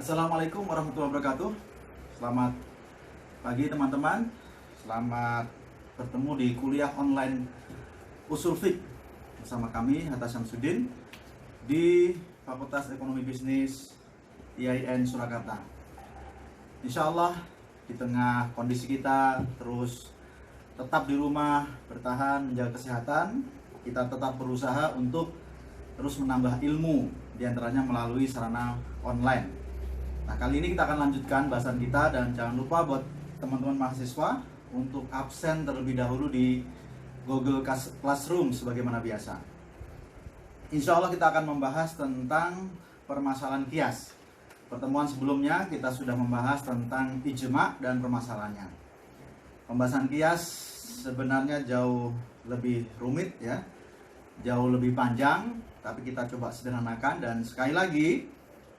Assalamualaikum warahmatullahi wabarakatuh. Selamat pagi teman-teman. Selamat bertemu di kuliah online Usul Fiqh bersama kami Hatta Syamsuddin di Fakultas Ekonomi Bisnis IAIN Surakarta. Insya Allah di tengah kondisi kita terus tetap di rumah, bertahan, menjaga kesehatan, kita tetap berusaha untuk terus menambah ilmu, diantaranya melalui sarana online. Nah, kali ini kita akan lanjutkan bahasan kita, dan jangan lupa buat teman-teman mahasiswa untuk absen terlebih dahulu di Google Classroom sebagaimana biasa. Insya Allah kita akan membahas tentang permasalahan qiyas. Pertemuan sebelumnya kita sudah membahas tentang ijma' dan permasalahannya. Pembahasan qiyas sebenarnya jauh lebih rumit ya, jauh lebih panjang, tapi kita coba sederhanakan. Dan sekali lagi,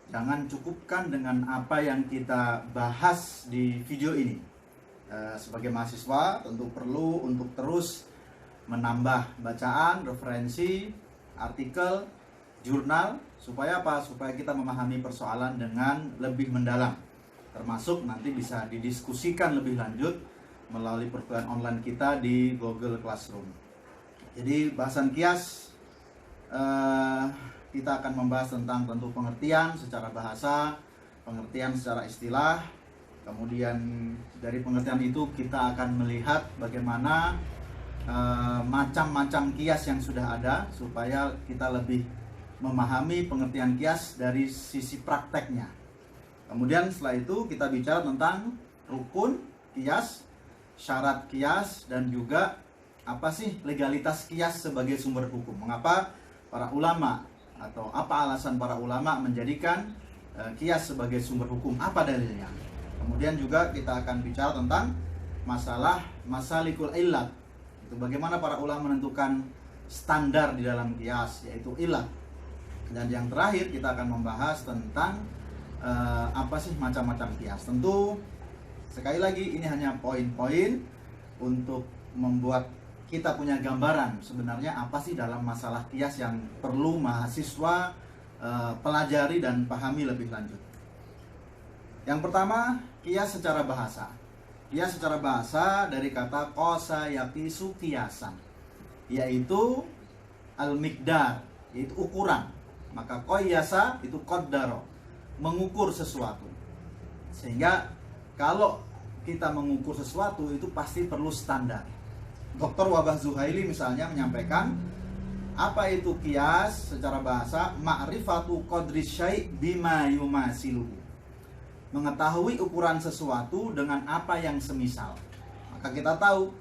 jangan cukupkan dengan apa yang kita bahas di video ini. Sebagai mahasiswa tentu perlu untuk terus menambah bacaan, referensi, artikel, jurnal. Supaya apa? Supaya kita memahami persoalan dengan lebih mendalam. Termasuk nanti bisa didiskusikan lebih lanjut melalui perkuliahan online kita di Google Classroom. Jadi bahasan qiyas, kita akan membahas tentang tentu pengertian secara bahasa, pengertian secara istilah. Kemudian dari pengertian itu kita akan melihat bagaimana macam-macam qiyas yang sudah ada, supaya kita lebih memahami pengertian qiyas dari sisi prakteknya. Kemudian setelah itu kita bicara tentang rukun qiyas, syarat qiyas, dan juga apa sih legalitas qiyas sebagai sumber hukum. Mengapa para ulama atau apa alasan para ulama menjadikan qiyas sebagai sumber hukum, apa dalilnya. Kemudian juga kita akan bicara tentang masalah masalikul illat, itu bagaimana para ulama menentukan standar di dalam qiyas, yaitu illat. Dan yang terakhir kita akan membahas tentang apa sih macam-macam qiyas. Tentu sekali lagi ini hanya poin-poin untuk membuat kita punya gambaran sebenarnya apa sih dalam masalah qiyas yang perlu mahasiswa pelajari dan pahami lebih lanjut. Yang pertama, qiyas secara bahasa. Qiyas secara bahasa dari kata qasa yaqisu qiyasan, yaitu al-miqdar, yaitu ukuran. Maka qayyasa itu qaddaro, mengukur sesuatu. Sehingga kalau kita mengukur sesuatu itu pasti perlu standar. Dr. Wabah Zuhaili misalnya menyampaikan, apa itu qiyas secara bahasa? Ma'rifatu qadri syai' bima yumasiluhu, mengetahui ukuran sesuatu dengan apa yang semisal. Maka kita tahu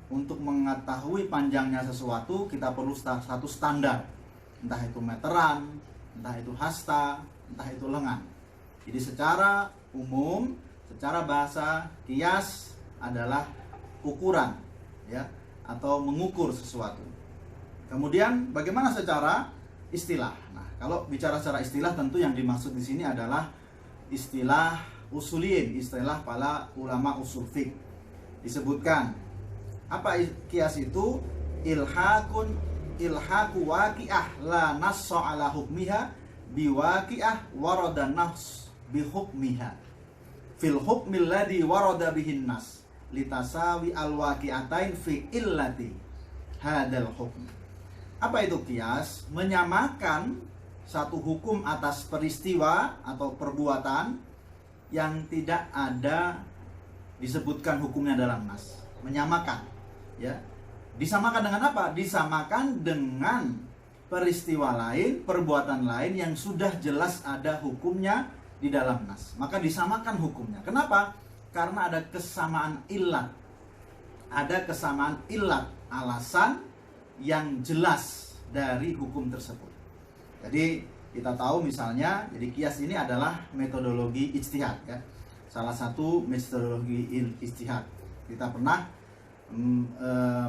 untuk mengetahui panjangnya sesuatu kita perlu satu standar, entah itu meteran, entah itu hasta, entah itu lengan. Jadi secara umum, secara bahasa, qiyas adalah ukuran ya, atau mengukur sesuatu. Kemudian bagaimana secara istilah? Nah, kalau bicara secara istilah tentu yang dimaksud di sini adalah istilah usuliyin, istilah para ulama usul fiqh. Disebutkan apa qiyas itu? Ilhaku waqi'ah la nassa ala hukmiha biwaqi'ah warada nas bihukmiha fil hukmil ladzi warada bihin nas litasawi alwaqi'atain fi illati hadal hukm. Apa itu qiyas? Menyamakan satu hukum atas peristiwa atau perbuatan yang tidak ada disebutkan hukumnya dalam nas. Menyamakan ya. Disamakan dengan apa? Disamakan dengan peristiwa lain, perbuatan lain yang sudah jelas ada hukumnya di dalam nas. Maka disamakan hukumnya. Kenapa? Karena ada kesamaan illat. Ada kesamaan illat, alasan yang jelas dari hukum tersebut. Jadi kita tahu misalnya, jadi qiyas ini adalah metodologi ijtihad ya. Salah satu metodologi ijtihad. Kita pernah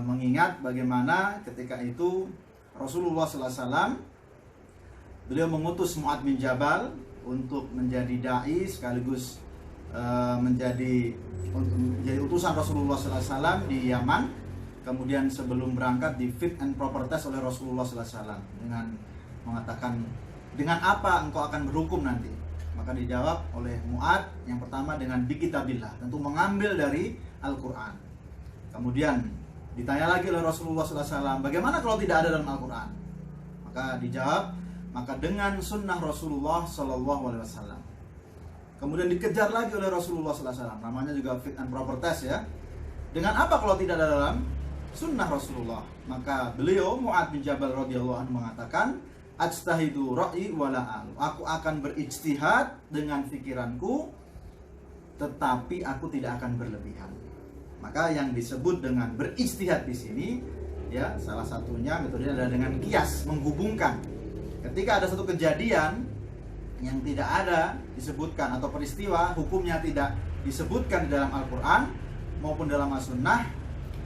mengingat bagaimana ketika itu Rasulullah SAW, beliau mengutus Mu'adz bin Jabal untuk menjadi dai sekaligus menjadi utusan Rasulullah SAW di Yaman. Kemudian sebelum berangkat di fit and proper test oleh Rasulullah SAW dengan mengatakan, dengan apa engkau akan berhukum nanti? Maka dijawab oleh Mu'ad yang pertama dengan bikitabillah, tentu mengambil dari Al-Quran. Kemudian ditanya lagi oleh Rasulullah SAW, bagaimana kalau tidak ada dalam Al-Quran? Maka dijawab, maka dengan sunnah Rasulullah SAW. Kemudian dikejar lagi oleh Rasulullah SAW, namanya juga fit and proper test ya. Dengan apa kalau tidak ada dalam sunnah Rasulullah? Maka beliau Mu'ad bin Jabal radhiyallahu anhu mengatakan, ajtahidu ra'i wala alu. Aku akan berijtihad dengan pikiranku, tetapi aku tidak akan berlebihan. Maka yang disebut dengan berijtihad di sini ya, salah satunya metodenya adalah dengan kias, menghubungkan. Ketika ada satu kejadian yang tidak ada disebutkan atau peristiwa hukumnya tidak disebutkan di dalam Al-Qur'an maupun dalam As-Sunnah,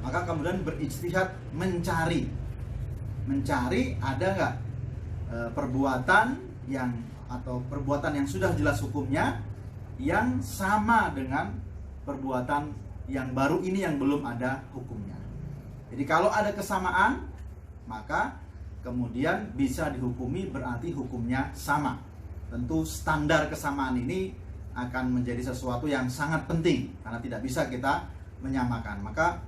maka kemudian berijtihad mencari ada nggak perbuatan yang atau perbuatan yang sudah jelas hukumnya yang sama dengan perbuatan yang baru ini yang belum ada hukumnya. Jadi kalau ada kesamaan, maka kemudian bisa dihukumi berarti hukumnya sama. Tentu standar kesamaan ini akan menjadi sesuatu yang sangat penting karena tidak bisa kita menyamakan. Maka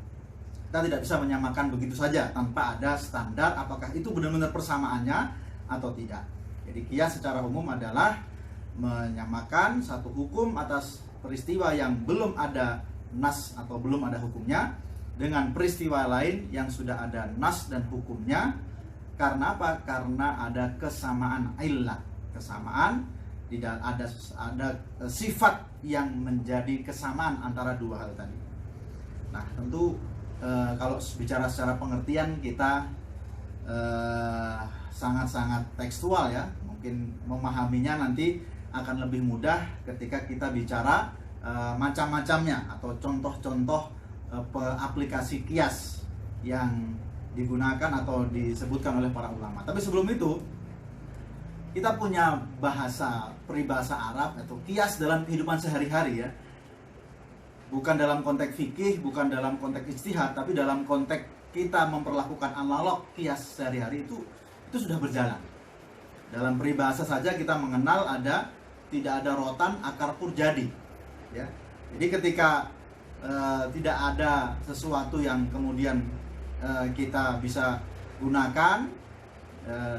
kita tidak bisa menyamakan begitu saja tanpa ada standar apakah itu benar-benar persamaannya atau tidak. Jadi kias secara umum adalah menyamakan satu hukum atas peristiwa yang belum ada nas atau belum ada hukumnya dengan peristiwa lain yang sudah ada nas dan hukumnya. Karena apa? Karena ada kesamaan illah, kesamaan tidak ada sifat yang menjadi kesamaan antara dua hal tadi. Nah, tentu kalau bicara secara pengertian kita sangat-sangat tekstual ya, mungkin memahaminya nanti akan lebih mudah ketika kita bicara macam-macamnya atau contoh-contoh aplikasi kias yang digunakan atau disebutkan oleh para ulama. Tapi sebelum itu kita punya bahasa peribahasa Arab atau kias dalam kehidupan sehari-hari ya, bukan dalam konteks fikih, bukan dalam konteks ijtihad, tapi dalam konteks kita memperlakukan analog kias sehari-hari itu sudah berjalan. Dalam peribahasa saja kita mengenal ada tidak ada rotan akar pur jadi ya. Jadi ketika tidak ada sesuatu yang kemudian kita bisa gunakan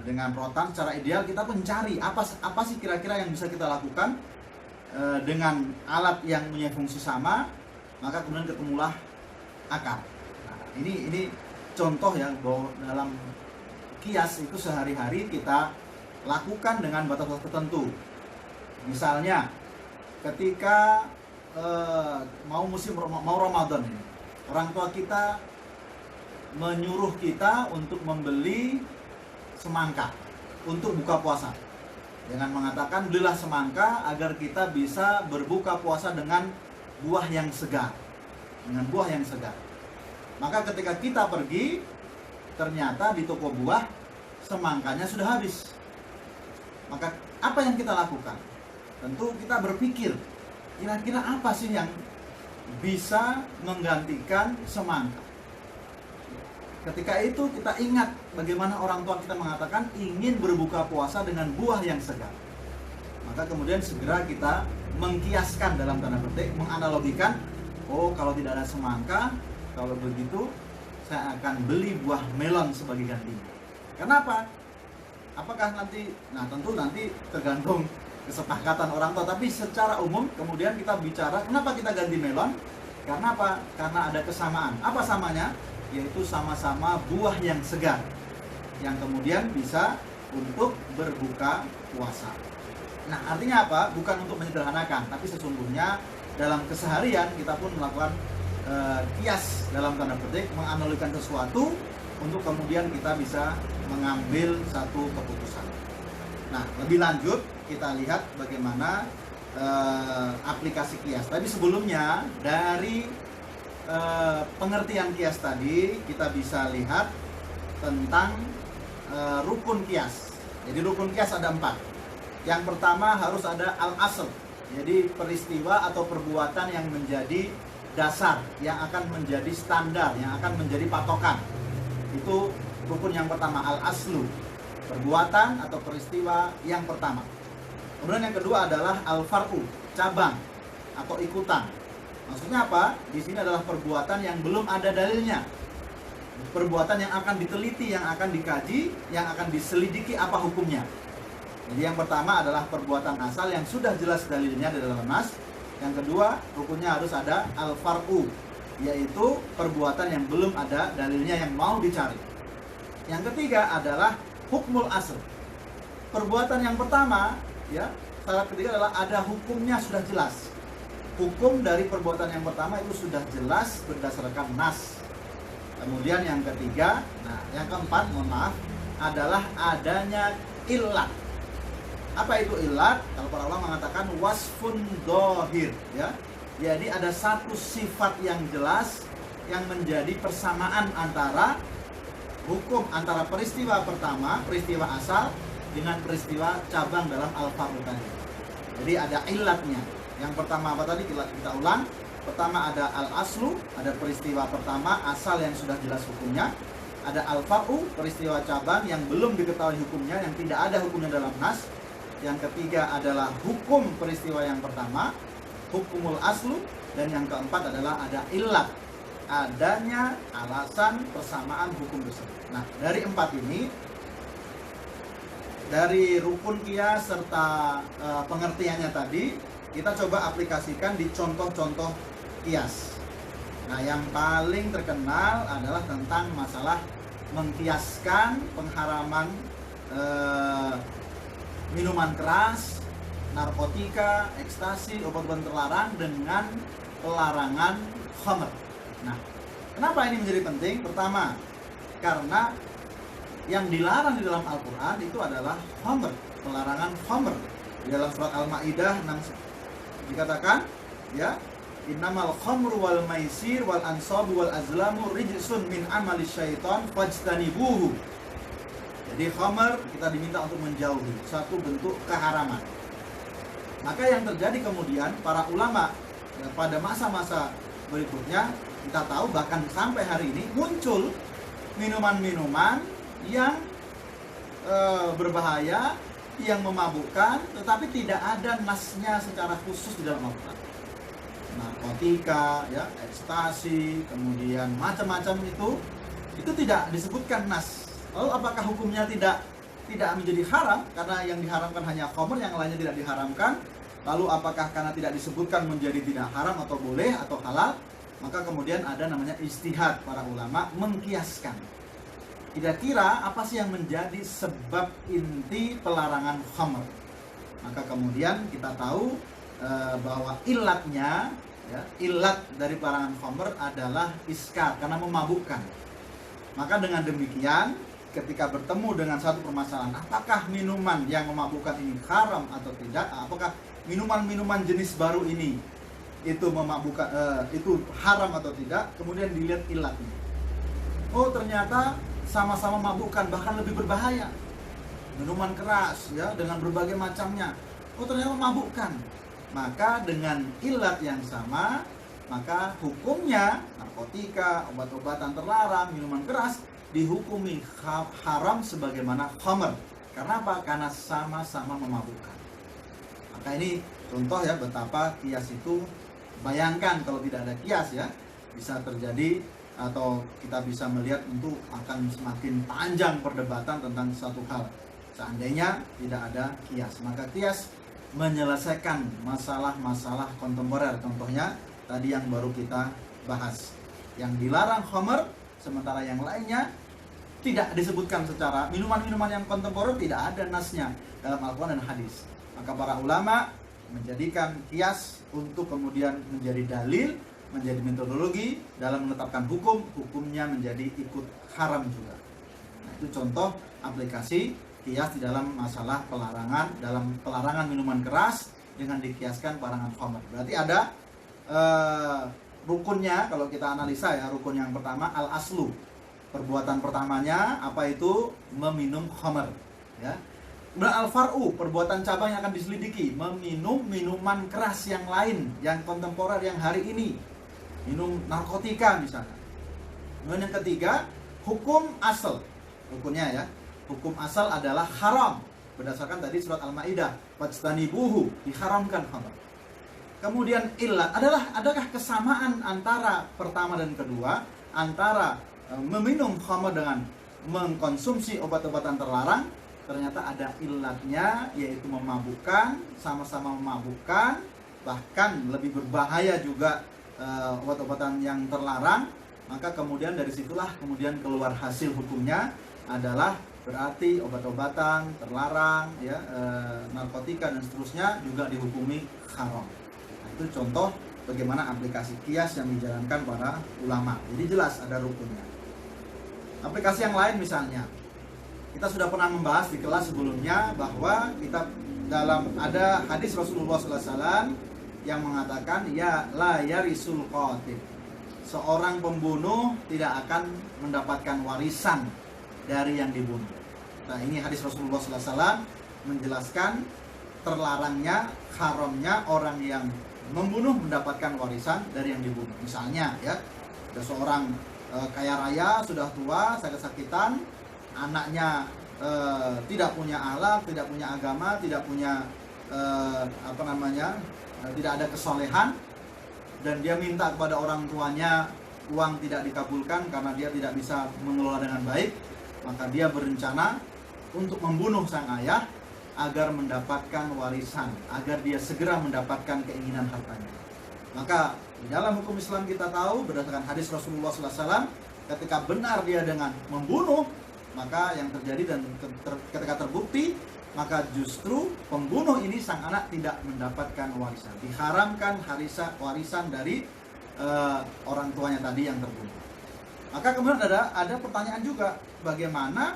dengan rotan, secara ideal kita mencari apa sih kira-kira yang bisa kita lakukan dengan alat yang punya fungsi sama, maka kemudian ketemulah akar. Nah, ini contoh ya bahwa dalam kias itu sehari-hari kita lakukan dengan batas-batas tertentu. Misalnya ketika mau Ramadan ini, orang tua kita menyuruh kita untuk membeli semangka untuk buka puasa dengan mengatakan belilah semangka agar kita bisa berbuka puasa dengan buah yang segar, Maka ketika kita pergi, ternyata di toko buah semangkanya sudah habis. Maka apa yang kita lakukan? Tentu kita berpikir, kira-kira apa sih yang bisa menggantikan semangka? Ketika itu kita ingat bagaimana orang tua kita mengatakan ingin berbuka puasa dengan buah yang segar. Maka kemudian segera kita mengkiaskan dalam tanda petik, menganalogikan, oh kalau tidak ada semangka, kalau begitu saya akan beli buah melon sebagai gantinya. Kenapa? Apakah nanti, nah tentu nanti tergantung kesepakatan orang tua, tapi secara umum kemudian kita bicara kenapa kita ganti melon? Karena apa? Karena ada kesamaan. Apa samanya? Yaitu sama-sama buah yang segar yang kemudian bisa untuk berbuka puasa. Nah, artinya apa? Bukan untuk menyederhanakan, tapi sesungguhnya dalam keseharian kita pun melakukan kias dalam tanda petik, menganalogikan sesuatu untuk kemudian kita bisa mengambil satu keputusan. Nah, lebih lanjut kita lihat bagaimana aplikasi kias. Tadi sebelumnya dari pengertian kias tadi kita bisa lihat tentang rukun kias. Jadi rukun kias ada 4. Yang pertama harus ada al-asl, jadi peristiwa atau perbuatan yang menjadi dasar, yang akan menjadi standar, yang akan menjadi patokan. Itu rukun yang pertama, al-aslu, perbuatan atau peristiwa yang pertama. Kemudian yang kedua adalah al-far'u, cabang atau ikutan. Maksudnya apa? Di sini adalah perbuatan yang belum ada dalilnya. Perbuatan yang akan diteliti, yang akan dikaji, yang akan diselidiki apa hukumnya. Jadi yang pertama adalah perbuatan asal yang sudah jelas dalilnya di dalam nas. Yang kedua, rukunnya harus ada al-far'u, yaitu perbuatan yang belum ada dalilnya yang mau dicari. Yang ketiga adalah hukmul asl. Perbuatan yang pertama, ya, syarat ketiga adalah ada hukumnya sudah jelas. Hukum dari perbuatan yang pertama itu sudah jelas berdasarkan nas. Kemudian yang ketiga, yang keempat, mohon maaf, adalah adanya illat. Apa itu illat? Kalau para ulama mengatakan wasfun dohir, ya. Jadi ada satu sifat yang jelas yang menjadi persamaan antara hukum, antara peristiwa pertama, peristiwa asal, dengan peristiwa cabang dalam al-far'u tadi. Jadi ada illatnya. Yang pertama apa tadi? Kita ulang. Pertama ada al-aslu, ada peristiwa pertama asal yang sudah jelas hukumnya. Ada al-far'u, peristiwa cabang yang belum diketahui hukumnya, yang tidak ada hukumnya dalam nas. Yang ketiga adalah hukum peristiwa yang pertama, hukumul aslu. Dan yang keempat adalah ada illat, adanya alasan persamaan hukum tersebut. Nah, dari empat ini, dari rukun qiyas serta pengertiannya tadi, kita coba aplikasikan di contoh-contoh qiyas. Nah, yang paling terkenal adalah tentang masalah mengkiaskan pengharaman minuman keras, narkotika, ekstasi, obat-obatan terlarang dengan pelarangan khamr. Nah, kenapa ini menjadi penting? Pertama, karena yang dilarang di dalam Al-Quran itu adalah khamr, pelarangan khamr. Di dalam surat Al-Maidah 6 dikatakan, ya, innamal khamru wal maisir wal ansabu wal azlamu rijsun min amali syaitan fajtanibuhu. Jadi khamr kita diminta untuk menjauhi, satu bentuk keharaman. Maka yang terjadi kemudian para ulama, ya, pada masa-masa berikutnya, kita tahu bahkan sampai hari ini muncul minuman-minuman yang berbahaya, yang memabukkan, tetapi tidak ada nasnya secara khusus di dalam Al-Quran. Narkotika, ya, ekstasi, kemudian macam-macam itu tidak disebutkan nas. Lalu apakah hukumnya tidak menjadi haram karena yang diharamkan hanya khamr, yang lainnya tidak diharamkan? Lalu apakah karena tidak disebutkan menjadi tidak haram atau boleh atau halal? Maka kemudian ada namanya ijtihad para ulama mengkiaskan. Kira-kira apa sih yang menjadi sebab inti pelarangan khamr? Maka kemudian kita tahu bahwa illatnya, ya, illat dari pelarangan khamr adalah iskar, karena memabukkan. Maka dengan demikian, ketika bertemu dengan satu permasalahan, apakah minuman yang memabukkan ini haram atau tidak? Apakah minuman-minuman jenis baru ini itu memabukkan, itu haram atau tidak? Kemudian dilihat illatnya. Oh, ternyata sama-sama mabukkan, bahkan lebih berbahaya. Minuman keras, ya, dengan berbagai macamnya. Oh, ternyata memabukkan. Maka dengan illat yang sama, maka hukumnya narkotika, obat-obatan terlarang, minuman keras dihukumi haram sebagaimana khamr. Karena apa? Karena sama-sama memabukkan. Maka ini contoh, ya, betapa qiyas itu, bayangkan kalau tidak ada qiyas, ya, bisa terjadi atau kita bisa melihat tentu akan semakin panjang perdebatan tentang satu hal. Seandainya tidak ada qiyas, maka qiyas menyelesaikan masalah-masalah kontemporer. Contohnya tadi yang baru kita bahas, yang dilarang khamr, sementara yang lainnya tidak disebutkan secara minuman-minuman yang kontemporer, tidak ada nasnya dalam Al-Quran dan hadis. Maka para ulama menjadikan qiyas untuk kemudian menjadi dalil, menjadi metodologi dalam menetapkan hukum, hukumnya menjadi ikut haram juga. Nah, itu contoh aplikasi qiyas di dalam masalah pelarangan, dalam pelarangan minuman keras dengan dikiaskan pelarangan khamr. Berarti ada rukunnya, kalau kita analisa, ya, rukun yang pertama al-aslu. Perbuatan pertamanya apa itu? Meminum khamr, ya. Dan al-far'u, perbuatan cabang yang akan diselidiki, meminum minuman keras yang lain, yang kontemporer, yang hari ini, minum narkotika misalnya. Kemudian yang ketiga, hukum asal. Hukumnya, ya, hukum asal adalah haram. berdasarkan tadi surat Al-Maidah, fajtanibuhu, diharamkan khamar. Kemudian illat adakah kesamaan antara pertama dan kedua, antara meminum khamar dengan mengkonsumsi obat-obatan terlarang? Ternyata ada illatnya, yaitu memabukkan, sama-sama memabukkan, bahkan lebih berbahaya juga obat-obatan yang terlarang. Maka kemudian dari situlah kemudian keluar hasil hukumnya adalah berarti obat-obatan terlarang, ya, narkotika dan seterusnya juga dihukumi haram. Nah, itu contoh bagaimana aplikasi qiyas yang dijalankan para ulama. Jadi jelas ada rukunnya. Aplikasi yang lain misalnya, kita sudah pernah membahas di kelas sebelumnya bahwa kita ada hadis Rasulullah SAW yang mengatakan ya la yarisul qatil, seorang pembunuh tidak akan mendapatkan warisan dari yang dibunuh. Nah, ini hadis Rasulullah SAW menjelaskan terlarangnya, haramnya orang yang membunuh mendapatkan warisan dari yang dibunuh. Misalnya ya, ada seorang kaya raya, sudah tua, sakit-sakitan, anaknya tidak punya akhlak, tidak punya agama, tidak punya tidak ada kesolehan, dan dia minta kepada orang tuanya uang tidak dikabulkan karena dia tidak bisa mengelola dengan baik. Maka dia berencana untuk membunuh sang ayah agar mendapatkan warisan, agar dia segera mendapatkan keinginan hartanya. Maka di dalam hukum Islam kita tahu berdasarkan hadis Rasulullah SAW, ketika benar dia dengan membunuh, maka yang terjadi dan ketika terbukti, maka justru pembunuh ini sang anak tidak mendapatkan warisan, diharamkan warisan dari orang tuanya tadi yang terbunuh. Maka kemudian ada pertanyaan juga, bagaimana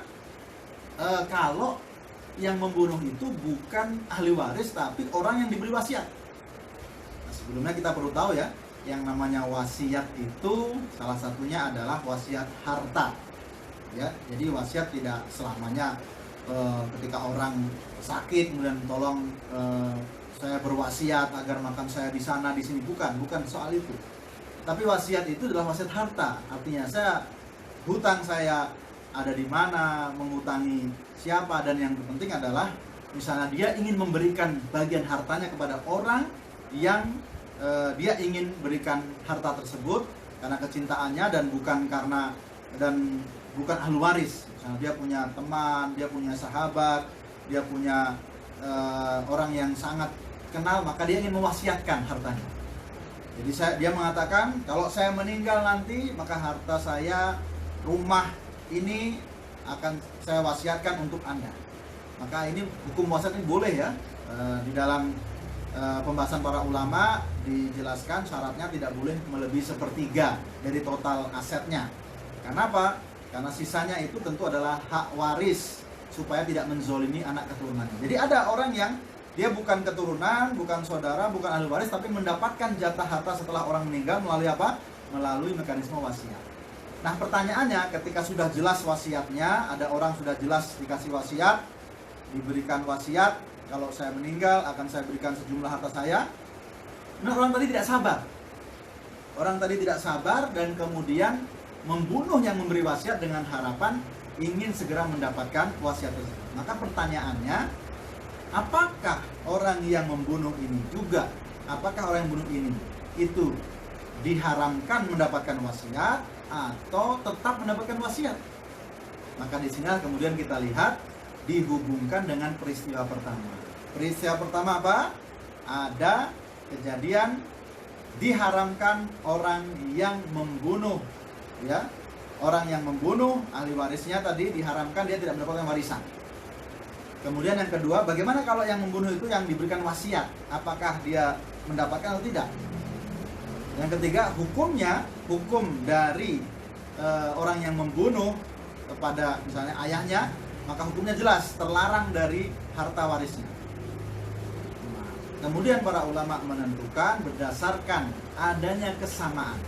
kalau yang membunuh itu bukan ahli waris tapi orang yang diberi wasiat? Nah, sebelumnya kita perlu tahu ya, yang namanya wasiat itu salah satunya adalah wasiat harta. Ya, jadi wasiat tidak selamanya ketika orang sakit kemudian tolong saya berwasiat agar makan saya di sana di sini, bukan soal itu. Tapi wasiat itu adalah wasiat harta. Artinya hutang saya ada di mana, menghutangi siapa, dan yang terpenting adalah misalnya dia ingin memberikan bagian hartanya kepada orang yang dia ingin berikan harta tersebut karena kecintaannya dan bukan ahli waris. Misalnya dia punya teman, dia punya sahabat, dia punya orang yang sangat kenal, maka dia ingin mewasiatkan hartanya. Jadi dia mengatakan, kalau saya meninggal nanti, maka harta saya, rumah ini akan saya wasiatkan untuk Anda. Maka ini hukum wasiat ini boleh ya. Di dalam pembahasan para ulama dijelaskan syaratnya tidak boleh melebihi sepertiga dari total asetnya. Kenapa? Karena sisanya itu tentu adalah hak waris supaya tidak menzolimi anak keturunannya. Jadi ada orang yang dia bukan keturunan, bukan saudara, bukan ahli waris, tapi mendapatkan jatah harta setelah orang meninggal melalui apa? Melalui mekanisme wasiat. Nah, pertanyaannya, ketika sudah jelas wasiatnya, ada orang sudah jelas dikasih wasiat, diberikan wasiat, kalau saya meninggal akan saya berikan sejumlah harta saya. Nah, orang tadi tidak sabar. Orang tadi tidak sabar dan kemudian membunuh yang memberi wasiat dengan harapan ingin segera mendapatkan wasiat tersebut. Maka pertanyaannya, apakah orang yang membunuh ini juga, apakah orang yang membunuh ini itu diharamkan mendapatkan wasiat atau tetap mendapatkan wasiat? Maka di sini kemudian kita lihat dihubungkan dengan peristiwa pertama. Peristiwa pertama apa? Ada kejadian diharamkan orang yang membunuh, ya. Orang yang membunuh, ahli warisnya tadi diharamkan, dia tidak mendapatkan warisan. Kemudian yang kedua, bagaimana kalau yang membunuh itu yang diberikan wasiat? Apakah dia mendapatkan atau tidak? Yang ketiga, hukum dari orang yang membunuh kepada misalnya ayahnya, maka hukumnya jelas, terlarang dari harta warisnya. Nah, kemudian para ulama menentukan berdasarkan adanya kesamaan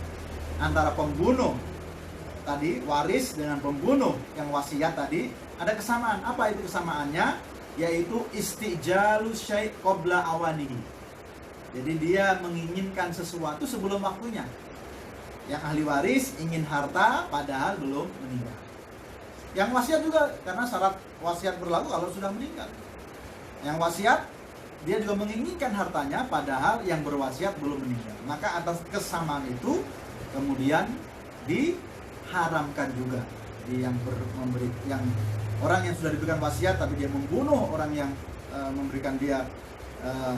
antara pembunuh tadi, waris, dengan pembunuh yang wasiat tadi, ada kesamaan. Apa itu kesamaannya? Yaitu istijalus syai' qabla awanihi. Jadi dia menginginkan sesuatu sebelum waktunya. Yang ahli waris ingin harta padahal belum meninggal. Yang wasiat juga, karena syarat wasiat berlaku kalau sudah meninggal. Yang wasiat, dia juga menginginkan hartanya, padahal yang berwasiat belum meninggal. Maka atas kesamaan itu kemudian diharamkan juga yang orang yang sudah diberikan wasiat tapi dia membunuh orang yang memberikan dia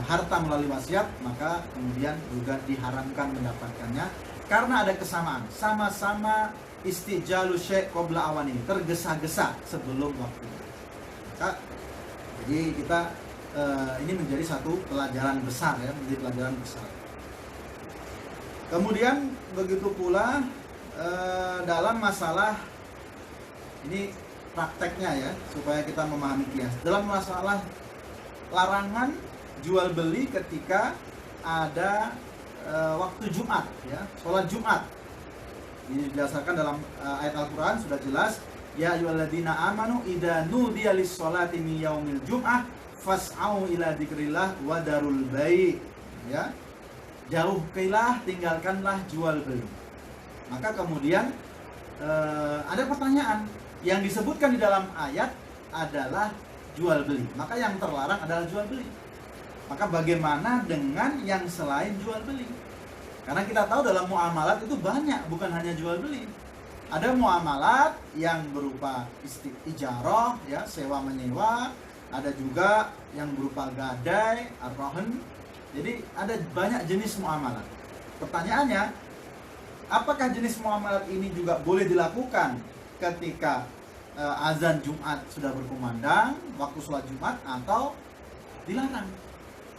harta melalui wasiat, maka kemudian juga diharamkan mendapatkannya karena ada kesamaan, sama-sama istijalu syai' qabla awani, tergesa-gesa sebelum waktunya. Maka jadi kita ini menjadi satu pelajaran besar ya, menjadi pelajaran besar. Kemudian begitu pula dalam masalah ini prakteknya ya, supaya kita memahami kias. Dalam masalah larangan jual beli ketika ada waktu Jumat ya, sholat Jumat. Ini didasarkan dalam ayat Al-Qur'an sudah jelas, ya ayyuhalladzina amanu idza nudiya lis-sholati min yaumil jum'ah fas'au ila dzikrillah wa darul bai'. Ya. Jauhilah, tinggalkanlah jual beli. Maka kemudian ada pertanyaan, yang disebutkan di dalam ayat adalah jual beli. Maka yang terlarang adalah jual beli. Maka bagaimana dengan yang selain jual beli? Karena kita tahu dalam muamalat itu banyak, bukan hanya jual beli. Ada muamalat yang berupa ijarah, ya, sewa menyewa. Ada juga yang berupa gadai, ar-rahan. Jadi ada banyak jenis muamalat. Pertanyaannya, apakah jenis muamalat ini juga boleh dilakukan ketika azan Jumat sudah berkumandang, waktu sholat Jumat, atau dilarang?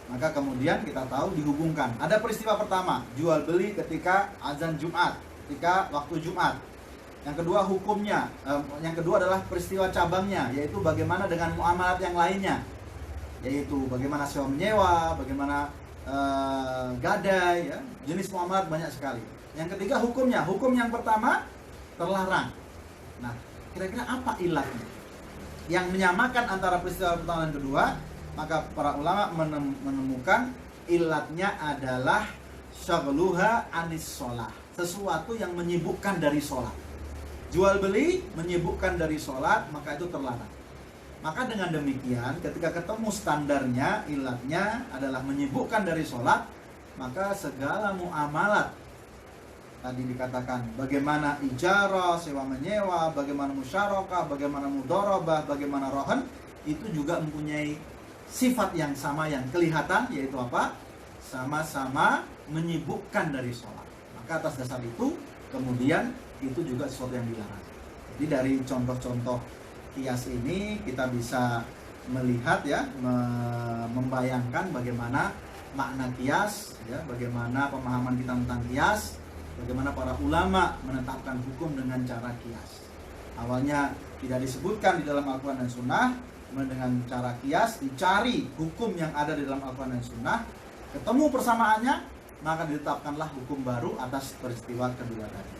Maka kemudian kita tahu dihubungkan. Ada peristiwa pertama, jual beli ketika azan Jumat, ketika waktu Jumat. Yang kedua hukumnya, yang kedua adalah peristiwa cabangnya, yaitu bagaimana dengan muamalat yang lainnya, yaitu bagaimana sewa menyewa, bagaimana gadai, ya. Jenis muamalat banyak sekali. Yang ketiga hukumnya, hukum yang pertama terlarang. Nah, kira-kira apa ilatnya yang menyamakan antara peristiwa pertama dan kedua? Maka para ulama menemukan ilatnya adalah syagluha anis sholah, sesuatu yang menyibukkan dari sholat. Jual beli menyibukkan dari sholat, maka itu terlarang. Maka dengan demikian ketika ketemu standarnya, ilatnya adalah menyibukkan dari sholat, maka segala muamalat tadi dikatakan, bagaimana ijarah, sewa menyewa, bagaimana musyarakah, bagaimana mudharabah, bagaimana rohan, itu juga mempunyai sifat yang sama yang kelihatan, yaitu apa? Sama-sama menyibukkan dari sholat. Maka atas dasar itu kemudian itu juga sesuatu yang dilarang. Jadi dari contoh-contoh kias ini kita bisa melihat ya, membayangkan bagaimana makna kias ya, bagaimana pemahaman kita tentang kias, bagaimana para ulama menetapkan hukum dengan cara kias. Awalnya tidak disebutkan di dalam Al-Quran dan Sunnah, dengan cara kias dicari hukum yang ada di dalam Al-Quran dan Sunnah, ketemu persamaannya, maka ditetapkanlah hukum baru atas peristiwa kedua tadi.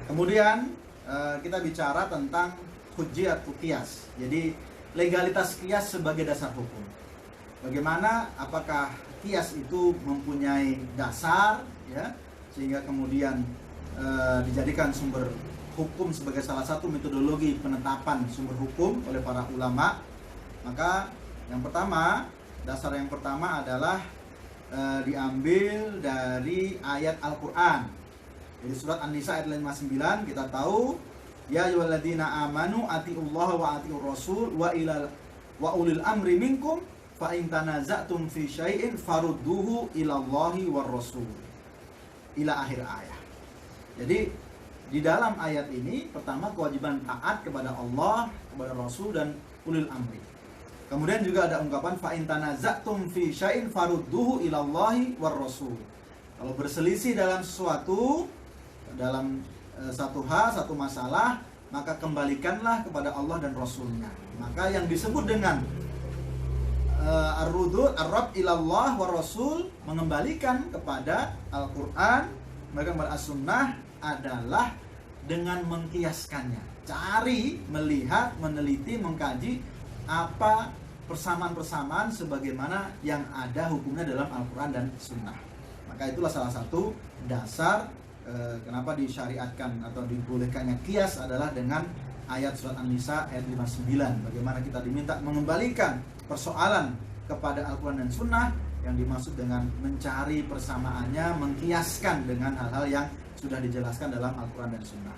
Kemudian kita bicara tentang hujjiyatu qiyas. Jadi legalitas qiyas sebagai dasar hukum. Bagaimana, apakah qiyas itu mempunyai dasar ya, sehingga kemudian dijadikan sumber hukum sebagai salah satu metodologi penetapan sumber hukum oleh para ulama. Maka yang pertama, dasar yang pertama adalah diambil dari ayat Al-Qur'an. Jadi surat An-Nisa ayat 59 kita tahu, ya ayyuhalladzina amanu atiullaha wa atiur rasul wa ulil amri minkum fa in tanaza'tum fi syai'in farudduhu ilallahi war rasul. Ila akhir ayat. Jadi di dalam ayat ini pertama kewajiban taat kepada Allah, kepada Rasul dan ulil amri. Kemudian juga ada ungkapan fa in tanaza'tum fi syai'in farudduhu ilallahi war rasul. Kalau berselisih dalam sesuatu, dalam satu hal, satu masalah, maka kembalikanlah kepada Allah dan Rasulnya. Maka yang disebut dengan ar-rudud, ar-rab ilallah wa rasul, mengembalikan kepada Al-Quran, mereka as-sunnah, adalah dengan mengkiaskannya. Cari, melihat, meneliti, mengkaji apa persamaan-persamaan sebagaimana yang ada hukumnya dalam Al-Quran dan Sunnah. Maka itulah salah satu dasar kenapa disyariatkan atau dibolehkannya kias adalah dengan ayat surat An-Nisa ayat 59. Bagaimana kita diminta mengembalikan persoalan kepada Al-Quran dan Sunnah, yang dimaksud dengan mencari persamaannya, mengkiaskan dengan hal-hal yang sudah dijelaskan dalam Al-Quran dan Sunnah.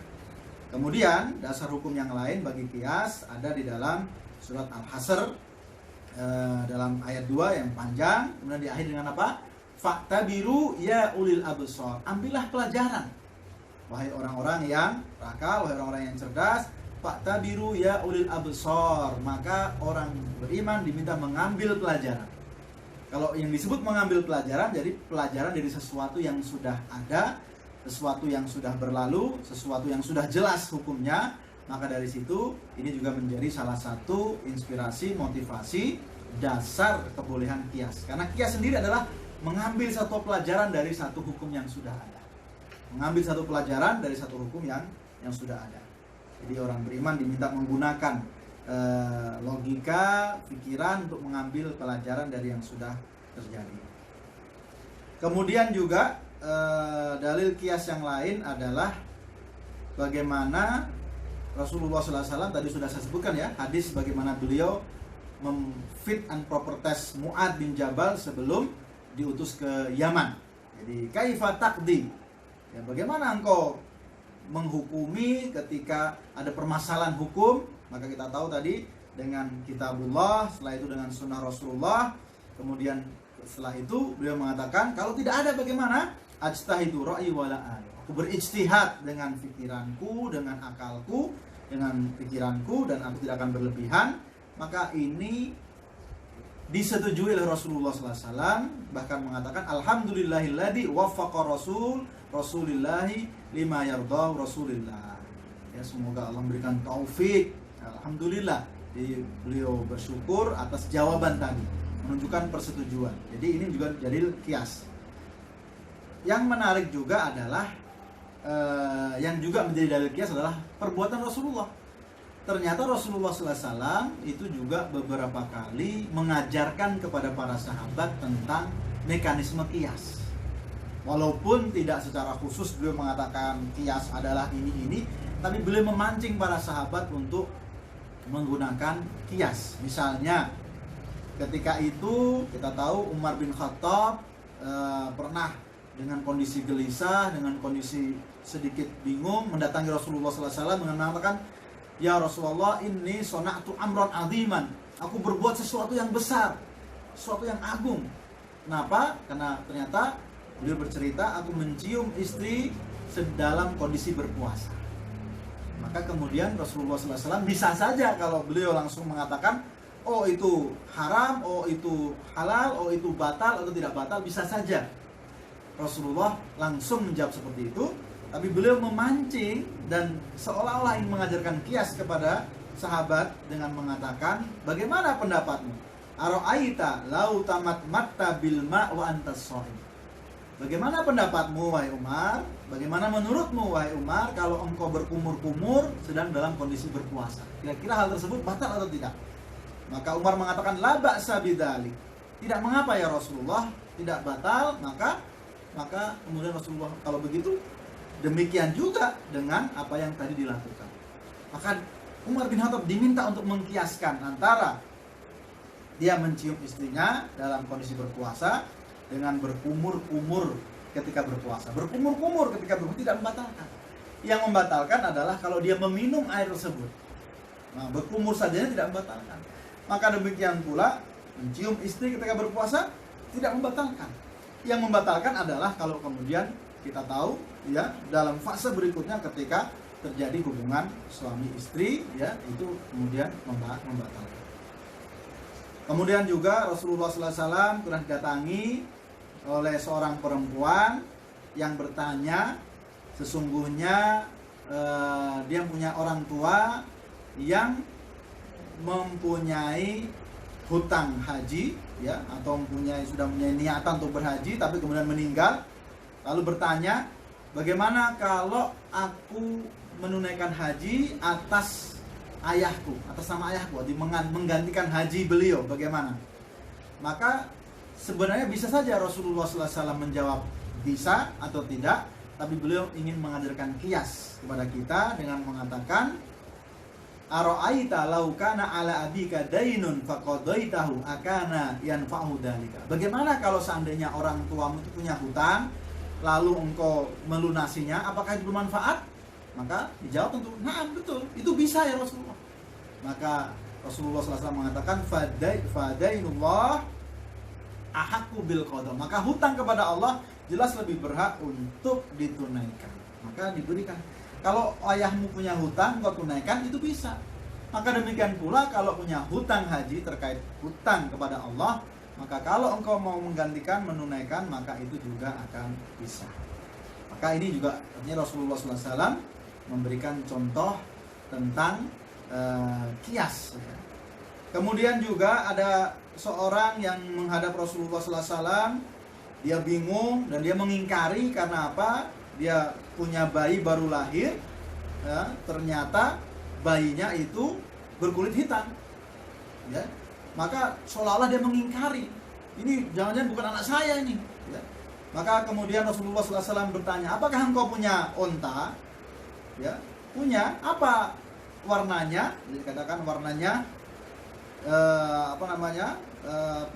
Kemudian dasar hukum yang lain bagi kias ada di dalam surat Al-Hasr, dalam ayat 2 yang panjang, kemudian diakhiri dengan apa? Fa'tabiru ya ulil absar. Ambillah pelajaran, wahai orang-orang yang akal, wahai orang-orang yang cerdas. Fa'tabiru ya ulil absar. Maka orang beriman diminta mengambil pelajaran. Kalau yang disebut mengambil pelajaran, jadi pelajaran dari sesuatu yang sudah ada, sesuatu yang sudah berlalu, sesuatu yang sudah jelas hukumnya. Maka dari situ ini juga menjadi salah satu inspirasi, motivasi, dasar kebolehan kias. Karena kias sendiri adalah mengambil satu pelajaran dari satu hukum yang sudah ada. Mengambil satu pelajaran dari satu hukum yang sudah ada. Jadi orang beriman diminta menggunakan logika, pikiran untuk mengambil pelajaran dari yang sudah terjadi. Kemudian juga dalil kias yang lain adalah bagaimana Rasulullah SAW tadi sudah saya sebutkan ya, hadis bagaimana beliau memfit and proper test Mu'ad bin Jabal sebelum diutus ke Yaman. Jadi kaifa taqdi, ya, bagaimana engkau menghukumi ketika ada permasalahan hukum. Maka kita tahu tadi dengan kitabullah, setelah itu dengan sunnah Rasulullah. Kemudian setelah itu beliau mengatakan, kalau tidak ada bagaimana? Ajtahidu ra'yi wala ali. Aku berijtihad dengan pikiranku, dengan akalku, dengan pikiranku, dan aku tidak akan berlebihan. Maka ini disetujui oleh Rasulullah SAW, bahkan mengatakan alhamdulillahilladzi waffaqa rasulillahi lima yardahu rasulillah. Ya, semoga Allah memberikan taufik. Alhamdulillah, beliau bersyukur atas jawaban tadi, menunjukkan persetujuan. Jadi ini juga jadi kias. Yang menarik juga adalah yang juga menjadi dalil kias adalah perbuatan Rasulullah. Ternyata Rasulullah SAW itu juga beberapa kali mengajarkan kepada para sahabat tentang mekanisme kias. Walaupun tidak secara khusus beliau mengatakan kias adalah ini, tapi beliau memancing para sahabat untuk menggunakan kias. Misalnya ketika itu kita tahu Umar bin Khattab pernah dengan kondisi gelisah, dengan kondisi sedikit bingung mendatangi Rasulullah SAW mengatakan, ya Rasulullah, ini sona'tu amran aziman. Aku berbuat sesuatu yang besar, sesuatu yang agung. Kenapa? Karena ternyata beliau bercerita, aku mencium istri dalam kondisi berpuasa. Maka kemudian Rasulullah SAW bisa saja kalau beliau langsung mengatakan, oh itu haram, oh itu halal, oh itu batal atau tidak batal, bisa saja Rasulullah langsung menjawab seperti itu. Tapi beliau memancing dan seolah-olah ingin mengajarkan kias kepada sahabat dengan mengatakan, bagaimana pendapatmu? Ara'aita lau tamat matta bil ma' wa antas shaim. Bagaimana pendapatmu wahai Umar? Bagaimana menurutmu wahai Umar kalau engkau berkumur-kumur sedang dalam kondisi berpuasa? Kira-kira hal tersebut batal atau tidak? Maka Umar mengatakan la ba'sa bidzalik. Tidak mengapa ya Rasulullah, tidak batal. Maka kemudian Rasulullah, kalau begitu demikian juga dengan apa yang tadi dilakukan. Maka Umar bin Khattab diminta untuk mengkiaskan antara dia mencium istrinya dalam kondisi berpuasa dengan berkumur-kumur ketika berpuasa. Berkumur-kumur ketika berpuasa tidak membatalkan. Yang membatalkan adalah kalau dia meminum air tersebut. Nah, berkumur saja tidak membatalkan. Maka demikian pula mencium istri ketika berpuasa tidak membatalkan. Yang membatalkan adalah kalau kemudian kita tahu ya dalam fase berikutnya ketika terjadi hubungan suami istri ya itu kemudian membatalkan. Kemudian juga Rasulullah SAW pernah didatangi oleh seorang perempuan yang bertanya, sesungguhnya dia punya orang tua yang mempunyai hutang haji ya, atau sudah mempunyai niatan untuk berhaji tapi kemudian meninggal, lalu bertanya, bagaimana kalau aku menunaikan haji atas ayahku, atas nama ayahku, menggantikan haji beliau, bagaimana? Maka sebenarnya bisa saja Rasulullah SAW menjawab bisa atau tidak, tapi beliau ingin mengajarkan kias kepada kita dengan mengatakan ara'aita law kana ala abika dainun faqadaitahu akana yanfa'u dzalika. Bagaimana kalau seandainya orang tuamu itu punya hutang lalu engkau melunasinya, apakah itu bermanfaat? Maka dijawab tentu, "Na'am, betul. Itu bisa ya Rasulullah." Maka Rasulullah SAW mengatakan fadainullah ahaqqu bil qada. Maka hutang kepada Allah jelas lebih berhak untuk ditunaikan. Maka diberikan. Kalau ayahmu punya hutang, kau tunaikan, itu bisa. Maka demikian pula kalau punya hutang haji terkait hutang kepada Allah, maka kalau engkau mau menggantikan, menunaikan, maka itu juga akan bisa. Maka ini juga artinya Rasulullah SAW memberikan contoh tentang kias. Kemudian juga ada seorang yang menghadap Rasulullah SAW, dia bingung dan dia mengingkari karena apa? Dia punya bayi baru lahir, ya, ternyata bayinya itu berkulit hitam, ya. Maka seolah-olah dia mengingkari, ini jangan-jangan bukan anak saya ini, ya. Maka kemudian Rasulullah SAW bertanya, apakah engkau punya onta? Ya, punya. Apa warnanya? Dikatakan warnanya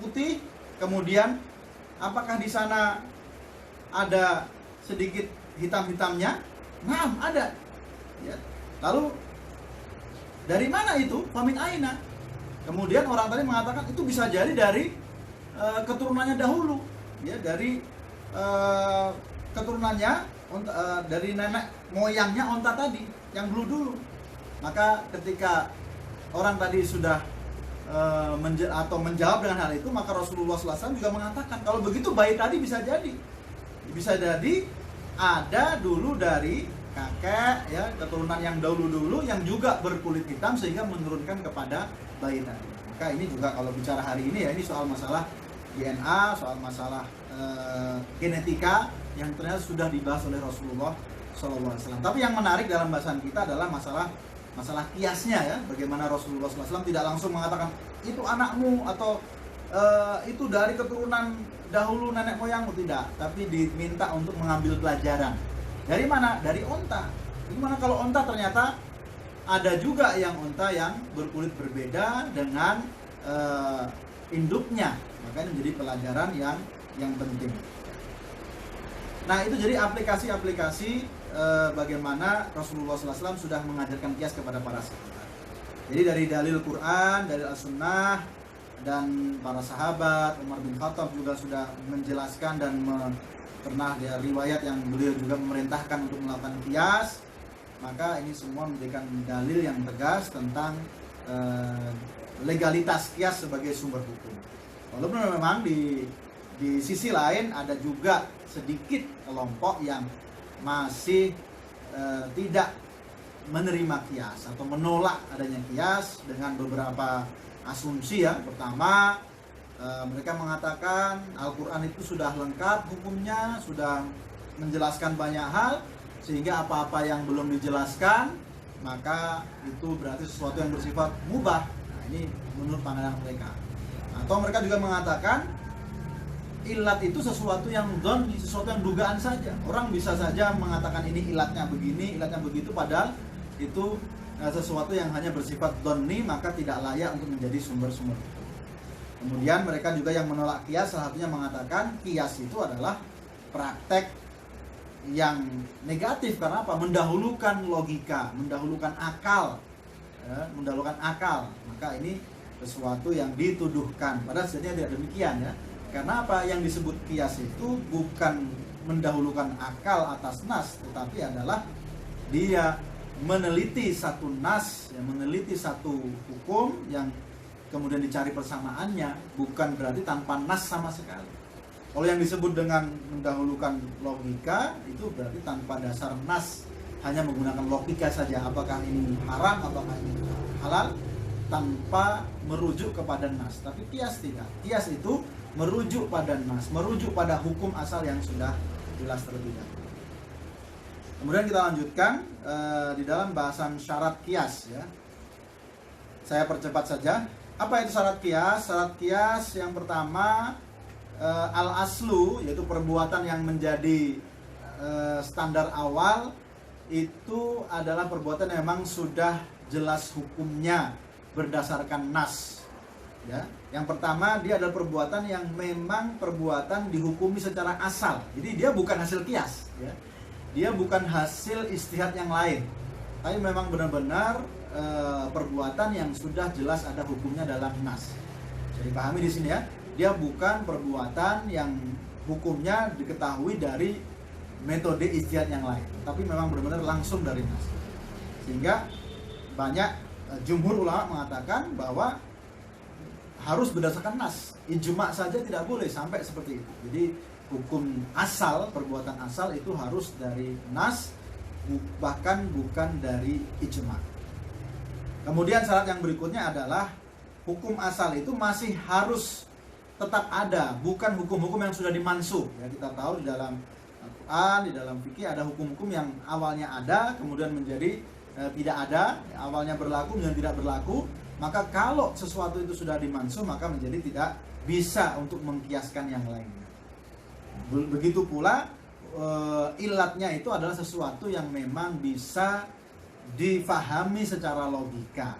putih. Kemudian apakah di sana ada sedikit hitam-hitamnya? Nah, ada. Ya. Lalu dari mana itu? Famin aina. Kemudian orang tadi mengatakan itu bisa jadi dari keturunannya dahulu, ya, dari keturunannya dari nenek moyangnya onta tadi yang dulu. Maka ketika orang tadi sudah menjawab dengan hal itu, maka Rasulullah SAW juga mengatakan kalau begitu bayi tadi bisa jadi ada dulu dari kakek, ya, keturunan yang dahulu yang juga berkulit hitam sehingga menurunkan kepada bayi tadi. Maka ini juga kalau bicara hari ini, ya, ini soal masalah DNA, soal masalah genetika yang ternyata sudah dibahas oleh Rasulullah SAW. Tapi yang menarik dalam bahasan kita adalah masalah kiasnya, ya, bagaimana Rasulullah SAW tidak langsung mengatakan itu anakmu atau itu dari keturunan dahulu nenek moyangmu, tidak, tapi diminta untuk mengambil pelajaran. Dari mana? Dari onta. Gimana kalau onta ternyata ada juga yang onta yang berkulit berbeda dengan induknya, maka ini menjadi pelajaran yang penting. Nah, itu jadi aplikasi-aplikasi bagaimana Rasulullah SAW sudah mengajarkan kias kepada para sahabat. Jadi dari dalil Quran, dari As-Sunnah, dan para sahabat, Umar bin Khattab juga sudah menjelaskan dan pernah dia riwayat yang beliau juga memerintahkan untuk melakukan kias. Maka ini semua memberikan dalil yang tegas tentang legalitas kias sebagai sumber hukum. Walaupun memang di sisi lain ada juga sedikit kelompok yang masih tidak menerima kias atau menolak adanya kias dengan beberapa asumsi, ya. Pertama, mereka mengatakan Al-Quran itu sudah lengkap hukumnya, sudah menjelaskan banyak hal, sehingga apa-apa yang belum dijelaskan maka itu berarti sesuatu yang bersifat mubah. Nah, ini menurut pandangan mereka. Atau mereka juga mengatakan ilat itu sesuatu yang dhonni, sesuatu yang dugaan saja. Orang bisa saja mengatakan ini ilatnya begini, ilatnya begitu, padahal itu sesuatu yang hanya bersifat dhonni, maka tidak layak untuk menjadi sumber-sumber. Kemudian mereka juga yang menolak kias, salah satunya mengatakan kias itu adalah praktek yang negatif. Karena apa? Mendahulukan logika, mendahulukan akal, ya, mendahulukan akal. Maka ini sesuatu yang dituduhkan. Padahal sebenarnya tidak demikian, ya. Karena apa? Yang disebut kias itu bukan mendahulukan akal atas nas, tetapi adalah dia meneliti satu nas, ya, meneliti satu hukum yang kemudian dicari persamaannya, bukan berarti tanpa nas sama sekali. Kalau yang disebut dengan mendahulukan logika, itu berarti tanpa dasar nas, hanya menggunakan logika saja, apakah ini haram, apakah ini halal, tanpa merujuk kepada nas. Tapi kias tidak. Kias itu merujuk pada nas, merujuk pada hukum asal yang sudah jelas terlebih dahulu. Kemudian kita lanjutkan di dalam bahasan syarat kias, ya. Saya percepat saja. Apa itu syarat kias? Syarat kias yang pertama, al-aslu, yaitu perbuatan yang menjadi standar awal, itu adalah perbuatan yang memang sudah jelas hukumnya berdasarkan nas. Ya, yang pertama dia adalah perbuatan yang memang perbuatan dihukumi secara asal. Jadi dia bukan hasil kias, ya. Dia bukan hasil ijtihad yang lain. Tapi memang benar-benar perbuatan yang sudah jelas ada hukumnya dalam nas. Jadi pahami di sini ya. Dia bukan perbuatan yang hukumnya diketahui dari metode ijtihad yang lain, tapi memang benar-benar langsung dari nas. Sehingga banyak jumhur ulama mengatakan bahwa harus berdasarkan nas. Ijma saja tidak boleh sampai seperti itu. Jadi hukum asal, perbuatan asal itu harus dari nas, bahkan bukan dari ijma. Kemudian syarat yang berikutnya adalah hukum asal itu masih harus tetap ada, bukan hukum-hukum yang sudah dimansuh. Ya, kita tahu di dalam Al-Quran, di dalam fikih ada hukum-hukum yang awalnya ada, kemudian menjadi tidak ada, awalnya berlaku dan tidak berlaku. Maka kalau sesuatu itu sudah dimansuh, maka menjadi tidak bisa untuk mengkiaskan yang lainnya. Begitu pula ilatnya itu adalah sesuatu yang memang bisa difahami secara logika,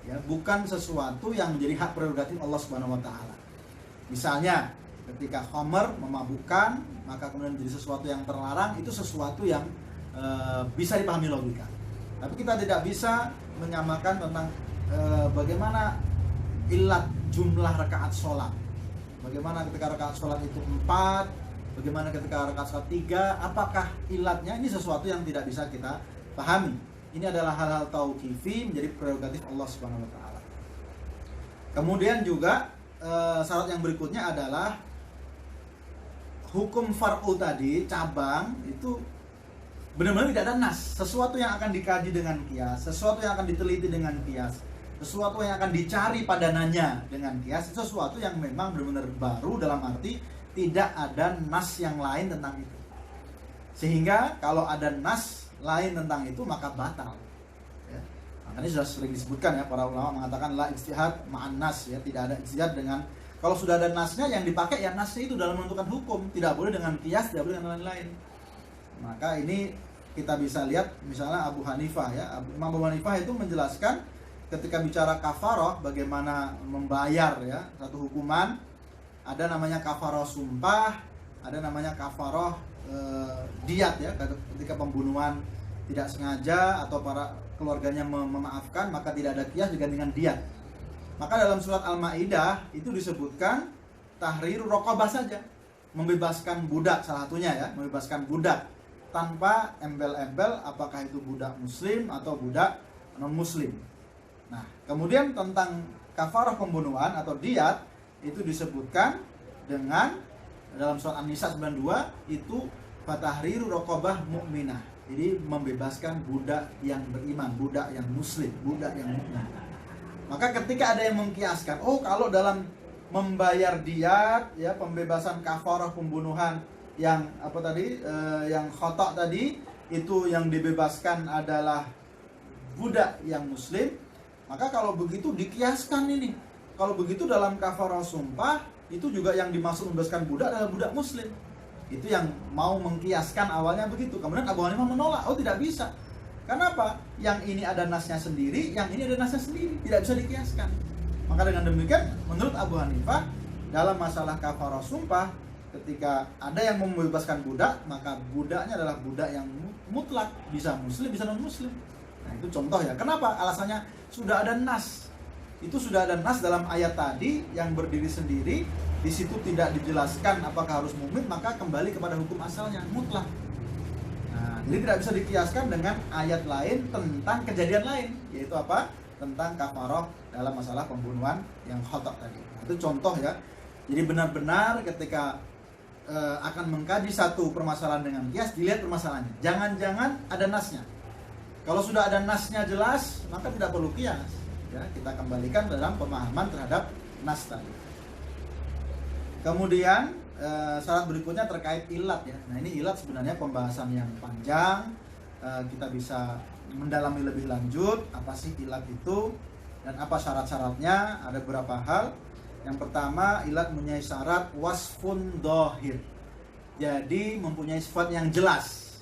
ya, bukan sesuatu yang menjadi hak prerogatif Allah Subhanahu wa taala. Misalnya ketika khamr memabukkan, maka kemudian menjadi sesuatu yang terlarang, itu sesuatu yang bisa dipahami logika. Tapi kita tidak bisa menyamakan tentang bagaimana ilat jumlah rakaat sholat. Bagaimana ketika rakaat sholat itu 4, bagaimana ketika rakaat sholat 3, apakah ilatnya? Ini sesuatu yang tidak bisa kita pahami. Ini adalah hal-hal tauqifi, menjadi prerogatif Allah Subhanahu wa taala. Kemudian juga syarat yang berikutnya adalah hukum far'u tadi, cabang, itu benar-benar tidak ada nas. Sesuatu yang akan dikaji dengan kias, sesuatu yang akan diteliti dengan kias, sesuatu yang akan dicari padanannya dengan kias, sesuatu yang memang benar-benar baru dalam arti tidak ada nas yang lain tentang itu. Sehingga kalau ada nas lain tentang itu maka batal. Ya. Makanya sudah sering disebutkan ya, para ulama mengatakan la ijtihad ma'an nas, ya, tidak ada ijtihad dengan, kalau sudah ada nasnya yang dipakai ya nasnya itu dalam menentukan hukum, tidak boleh dengan kias, tidak boleh dengan lain-lain. Maka ini kita bisa lihat misalnya Abu Hanifah ya, Imam Abu Hanifah itu menjelaskan ketika bicara kafaroh, bagaimana membayar ya satu hukuman, ada namanya kafaroh sumpah, ada namanya kafaroh diat ya, ketika pembunuhan tidak sengaja atau para keluarganya memaafkan, maka tidak ada kias diganti dengan diat. Maka dalam surat Al-Maidah itu disebutkan tahriru raqabah saja, membebaskan budak, salah satunya ya, membebaskan budak tanpa embel-embel apakah itu budak muslim atau budak non muslim. Nah, kemudian tentang kafarah pembunuhan atau diat itu disebutkan dengan dalam surat An-Nisa 92 itu fatahriru raqabah mu'minah. Jadi membebaskan budak yang beriman, budak yang muslim, budak yang mukmin. Maka ketika ada yang mengkiaskan, oh kalau dalam membayar diat ya, pembebasan kafarah pembunuhan yang apa tadi, yang khotok tadi, itu yang dibebaskan adalah budak yang muslim, maka kalau begitu dikiaskan ini. Kalau begitu dalam kafarah sumpah itu juga yang dimaksud membebaskan budak adalah budak muslim. Itu yang mau mengkiaskan awalnya begitu. Kemudian Abu Hanifah menolak, oh tidak bisa. Kenapa? Yang ini ada nasnya sendiri, yang ini ada nasnya sendiri, tidak bisa dikiaskan. Maka dengan demikian menurut Abu Hanifah dalam masalah kafarah sumpah, ketika ada yang membebaskan budak, maka budaknya adalah budak yang mutlak, bisa muslim, bisa non muslim. Nah itu contoh ya. Kenapa? Alasannya sudah ada nas. Itu sudah ada nas dalam ayat tadi yang berdiri sendiri. Di situ tidak dijelaskan apakah harus mukmin, maka kembali kepada hukum asalnya, mutlak. Nah, jadi tidak bisa dikiaskan dengan ayat lain tentang kejadian lain, yaitu apa? Tentang kafarah dalam masalah pembunuhan yang khotok tadi. Nah, itu contoh ya. Jadi benar-benar ketika akan mengkaji satu permasalahan dengan kias, dilihat permasalahannya. Jangan-jangan ada nasnya. Kalau sudah ada nasnya jelas, maka tidak perlu kias. Ya, kita kembalikan dalam pemahaman terhadap nas tadi. Kemudian syarat berikutnya terkait ilat ya. Nah ini ilat sebenarnya pembahasan yang panjang. Kita bisa mendalami lebih lanjut apa sih ilat itu dan apa syarat-syaratnya. Ada beberapa hal. Yang pertama, ilat mempunyai syarat wasfun dohir. Jadi mempunyai sifat yang jelas,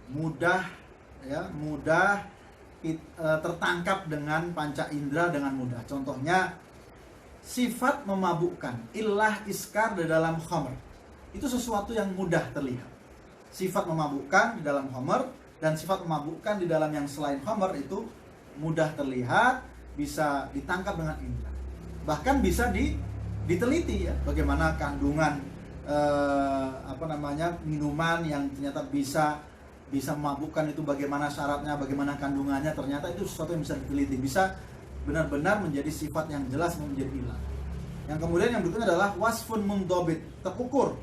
mudah ya, mudah tertangkap dengan panca indera dengan mudah. Contohnya sifat memabukkan, illah iskar di dalam khamr. Itu sesuatu yang mudah terlihat. Sifat memabukkan di dalam khamr dan sifat memabukkan di dalam yang selain khamr itu mudah terlihat, bisa ditangkap dengan indera. Bahkan bisa diteliti ya, bagaimana kandungan minuman yang ternyata bisa memabukkan itu, bagaimana syaratnya, bagaimana kandungannya, ternyata itu sesuatu yang bisa diteliti, bisa benar-benar menjadi sifat yang jelas, menjadi ilat. Yang kemudian yang berikutnya adalah wasfun mundobit, terukur.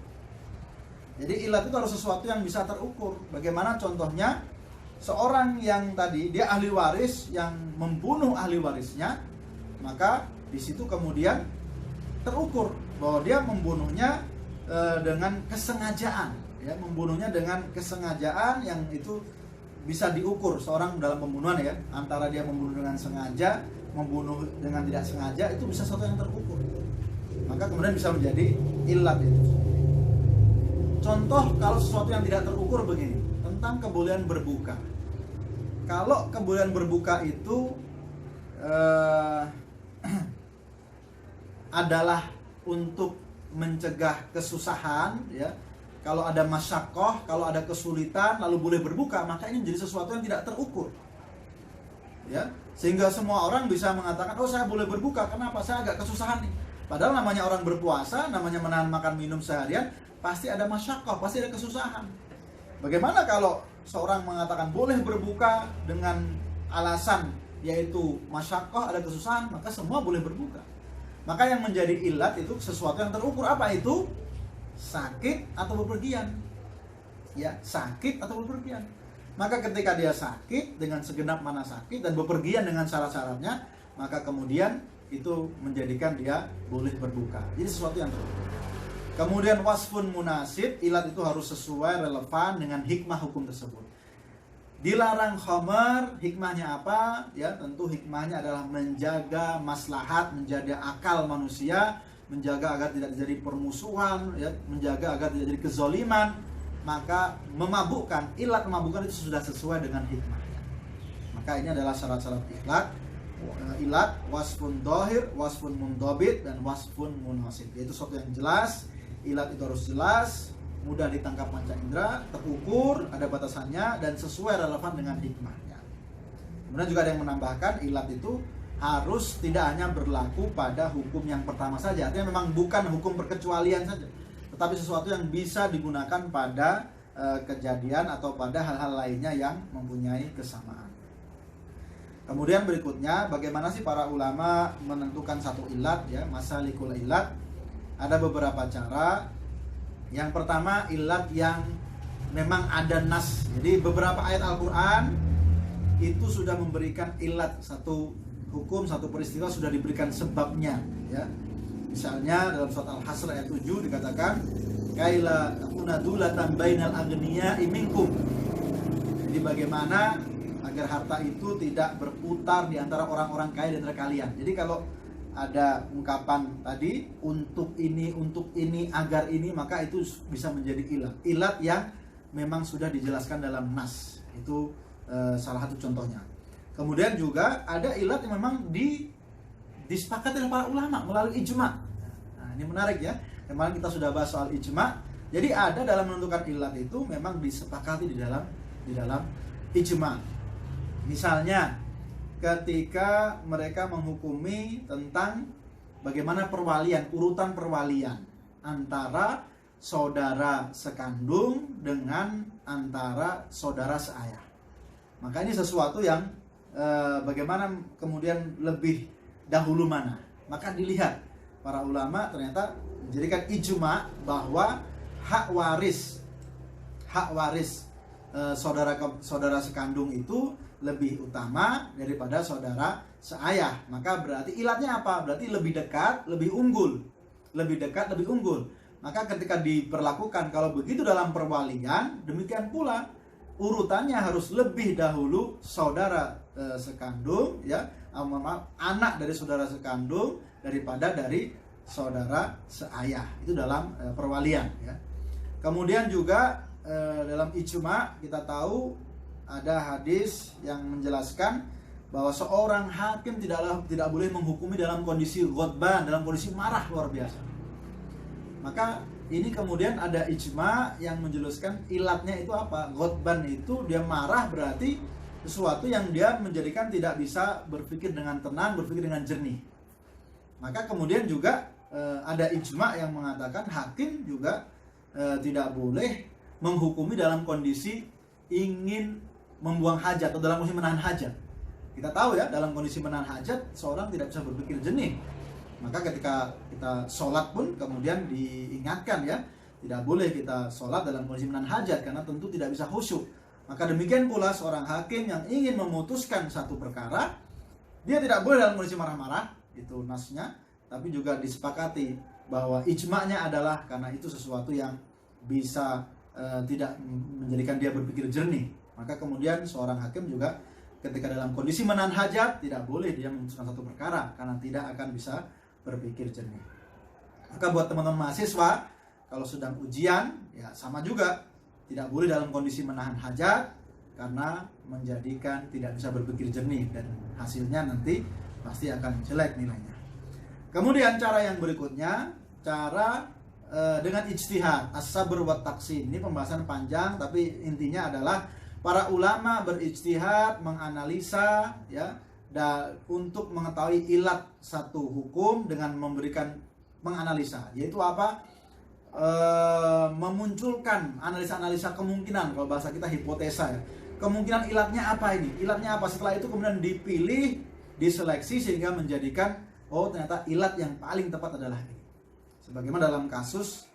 Jadi ilat itu harus sesuatu yang bisa terukur. Bagaimana contohnya? Seorang yang tadi dia ahli waris yang membunuh ahli warisnya, maka di situ kemudian terukur bahwa dia membunuhnya dengan kesengajaan, ya, membunuhnya dengan kesengajaan yang itu bisa diukur seorang dalam pembunuhan ya, antara dia membunuh dengan sengaja, membunuh dengan tidak sengaja, itu bisa sesuatu yang terukur. Maka kemudian bisa menjadi ilat itu. Contoh kalau sesuatu yang tidak terukur begini, tentang kebolehan berbuka. Kalau kebolehan berbuka itu adalah untuk mencegah kesusahan, ya. Kalau ada masyakoh, kalau ada kesulitan, lalu boleh berbuka, maka ini menjadi sesuatu yang tidak terukur, ya. Sehingga semua orang bisa mengatakan, oh saya boleh berbuka, kenapa? Saya agak kesusahan nih. Padahal namanya orang berpuasa, namanya menahan makan minum seharian, pasti ada masyakoh, pasti ada kesusahan. Bagaimana kalau seorang mengatakan boleh berbuka dengan alasan yaitu masyakoh, ada kesusahan, maka semua boleh berbuka. Maka yang menjadi ilat itu sesuatu yang terukur. Apa itu? Sakit atau bepergian. Ya, sakit atau bepergian. Maka ketika dia sakit dengan segenap mana sakit dan bepergian dengan syarat-syaratnya, maka kemudian itu menjadikan dia boleh berbuka. Jadi sesuatu yang terukur. Kemudian wasfun munasib, ilat itu harus sesuai, relevan dengan hikmah hukum tersebut. Dilarang khamar, hikmahnya apa? Ya, tentu hikmahnya adalah menjaga maslahat, menjaga akal manusia, menjaga agar tidak terjadi permusuhan, ya, menjaga agar tidak terjadi kezoliman. Maka memabukkan, ilat memabukkan itu sudah sesuai dengan hikmahnya. Maka ini adalah syarat-syarat ilat, wasfun dohir, wasfun mundobit, dan wasfun munasib. Yaitu sesuatu yang jelas. Ilat itu harus jelas, mudah ditangkap panca indera, terukur, ada batasannya, dan sesuai relevan dengan hikmahnya. Kemudian juga ada yang menambahkan, ilat itu harus tidak hanya berlaku pada hukum yang pertama saja. Artinya memang bukan hukum perkecualian saja, tetapi sesuatu yang bisa digunakan pada kejadian atau pada hal-hal lainnya yang mempunyai kesamaan. Kemudian berikutnya, bagaimana sih para ulama menentukan satu ilat, ya, masalikul ilat? Ada beberapa cara. Yang pertama, ilat yang memang ada nas. Jadi beberapa ayat Al-Quran itu sudah memberikan ilat, satu hukum, satu peristiwa sudah diberikan sebabnya, ya. Misalnya dalam surat Al-Hasr ayat 7 dikatakan, kaila unadulatan bainal agniya'i minkum. Jadi bagaimana agar harta itu tidak berputar di antara orang-orang kaya di antara kalian. Jadi kalau ada ungkapan tadi untuk ini, agar ini, maka itu bisa menjadi ilat. Ilat yang memang sudah dijelaskan dalam nas. Itu salah satu contohnya. Kemudian juga ada ilat yang memang disepakati oleh para ulama melalui ijma. Nah, ini menarik ya. Kemarin kita sudah bahas soal ijma. Jadi ada dalam menentukan ilat itu memang disepakati di dalam ijma. Misalnya ketika mereka menghukumi tentang bagaimana perwalian, urutan perwalian antara saudara sekandung dengan antara saudara seayah. Maka ini sesuatu yang bagaimana kemudian lebih dahulu mana. Maka dilihat para ulama ternyata menjadikan ijma bahwa hak waris saudara sekandung itu lebih utama daripada saudara seayah. Maka berarti ilatnya apa? Berarti lebih dekat, lebih unggul. Lebih dekat, lebih unggul. Maka ketika diperlakukan kalau begitu dalam perwalian, demikian pula urutannya harus lebih dahulu saudara sekandung, ya, anak dari saudara sekandung daripada dari saudara seayah. Itu dalam perwalian, ya. Kemudian juga dalam ijma kita tahu ada hadis yang menjelaskan bahwa seorang hakim tidak boleh menghukumi dalam kondisi ghadban, dalam kondisi marah luar biasa. Maka ini kemudian ada ijma yang menjelaskan ilatnya itu apa? Ghadban itu dia marah, berarti sesuatu yang dia menjadikan tidak bisa berpikir dengan tenang, berpikir dengan jernih. Maka kemudian juga ada ijma yang mengatakan hakim juga tidak boleh menghukumi dalam kondisi ingin membuang hajat atau dalam kondisi menahan hajat. Kita tahu ya, dalam kondisi menahan hajat seorang tidak bisa berpikir jernih. Maka ketika kita sholat pun kemudian diingatkan ya, tidak boleh kita sholat dalam kondisi menahan hajat karena tentu tidak bisa khusyuk. Maka demikian pula seorang hakim yang ingin memutuskan satu perkara, dia tidak boleh dalam kondisi marah-marah, itu nasnya, tapi juga disepakati bahwa ijma'nya adalah karena itu sesuatu yang bisa tidak menjadikan dia berpikir jernih. Maka kemudian seorang hakim juga ketika dalam kondisi menahan hajat tidak boleh dia memutuskan satu perkara karena tidak akan bisa berpikir jernih. Maka buat teman-teman mahasiswa, kalau sedang ujian ya sama juga, tidak boleh dalam kondisi menahan hajat karena menjadikan tidak bisa berpikir jernih dan hasilnya nanti pasti akan jelek nilainya. Kemudian cara yang berikutnya, cara dengan ijtihad, as-sabr wa taqsim. Ini pembahasan panjang tapi intinya adalah para ulama berijtihad, menganalisa ya, untuk mengetahui ilat satu hukum dengan menganalisa, yaitu apa? Memunculkan analisa-analisa kemungkinan, kalau bahasa kita hipotesa ya. Kemungkinan ilatnya apa ini? Ilatnya apa? Setelah itu kemudian dipilih, diseleksi sehingga menjadikan ternyata ilat yang paling tepat adalah ini. Sebagaimana dalam kasus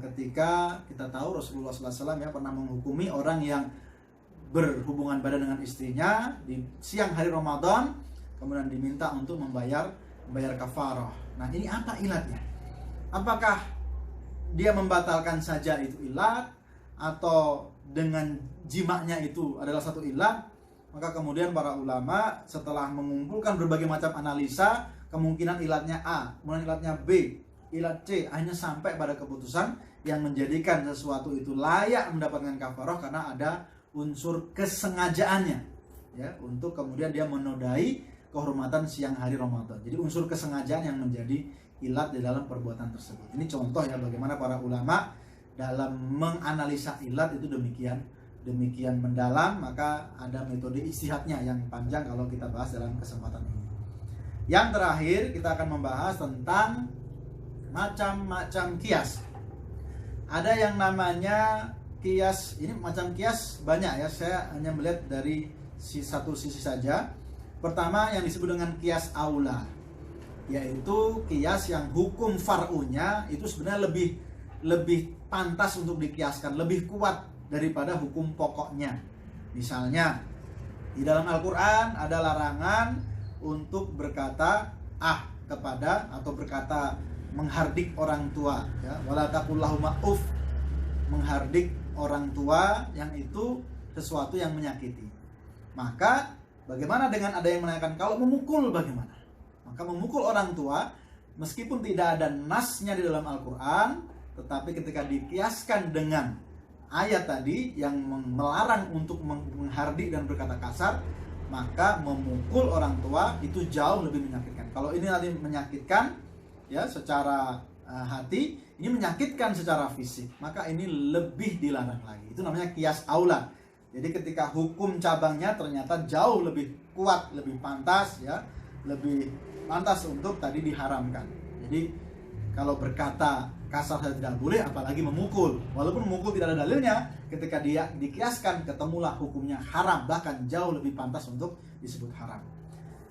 ketika kita tahu Rasulullah SAW ya pernah menghukumi orang yang berhubungan badan dengan istrinya di siang hari Ramadan, kemudian diminta untuk membayar kafarah. Nah, ini apa ilatnya? Apakah dia membatalkan saja itu ilat, atau dengan jimaknya itu adalah satu ilat? Maka kemudian para ulama setelah mengumpulkan berbagai macam analisa, kemungkinan ilatnya A, kemudian ilatnya B, ilat C, akhirnya sampai pada keputusan yang menjadikan sesuatu itu layak mendapatkan kafarah karena ada unsur kesengajaannya ya, untuk kemudian dia menodai kehormatan siang hari Ramadan. Jadi unsur kesengajaan yang menjadi ilat di dalam perbuatan tersebut. Ini contoh ya bagaimana para ulama dalam menganalisa ilat itu demikian mendalam. Maka ada metode ijtihadnya yang panjang kalau kita bahas dalam kesempatan ini. Yang terakhir kita akan membahas tentang macam-macam kias. Ada yang namanya kias, ini macam kias banyak ya, saya hanya melihat dari satu sisi saja. Pertama yang disebut dengan kias aula, yaitu kias yang hukum far'unya itu sebenarnya lebih pantas untuk dikiaskan, lebih kuat daripada hukum pokoknya. Misalnya di dalam Al-Quran ada larangan untuk berkata kepada atau berkata menghardik orang tua ya, wala taqul lahuma uff, menghardik orang tua yang itu sesuatu yang menyakiti. Maka bagaimana dengan ada yang menanyakan kalau memukul bagaimana? Maka memukul orang tua meskipun tidak ada nasnya di dalam Al-Quran, tetapi ketika dikiaskan dengan ayat tadi yang melarang untuk menghardik dan berkata kasar, maka memukul orang tua itu jauh lebih menyakitkan. Kalau ini nanti menyakitkan ya secara hati, ini menyakitkan secara fisik, maka ini lebih dilarang lagi. Itu namanya kias aula. Jadi ketika hukum cabangnya ternyata jauh lebih kuat, lebih pantas ya, lebih pantas untuk tadi diharamkan. Jadi kalau berkata kasar saja tidak boleh, apalagi memukul. Walaupun memukul tidak ada dalilnya, ketika dia dikiaskan ketemulah hukumnya haram, bahkan jauh lebih pantas untuk disebut haram.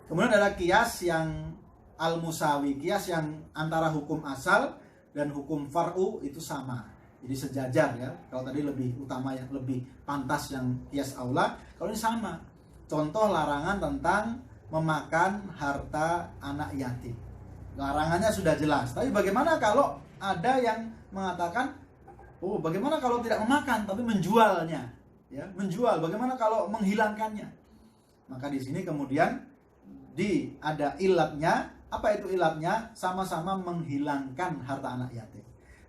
Kemudian ada kias yang al-musawi, kias yang antara hukum asal dan hukum far'u itu sama, jadi sejajar ya. Kalau tadi lebih utama, yang lebih pantas yang kias aula, kalau ini sama. Contoh larangan tentang memakan harta anak yatim, larangannya sudah jelas. Tapi bagaimana kalau ada yang mengatakan, bagaimana kalau tidak memakan tapi menjualnya ya, menjual, bagaimana kalau menghilangkannya? Maka di sini kemudian ada ilatnya. Apa itu ilatnya? Sama-sama menghilangkan harta anak yatim,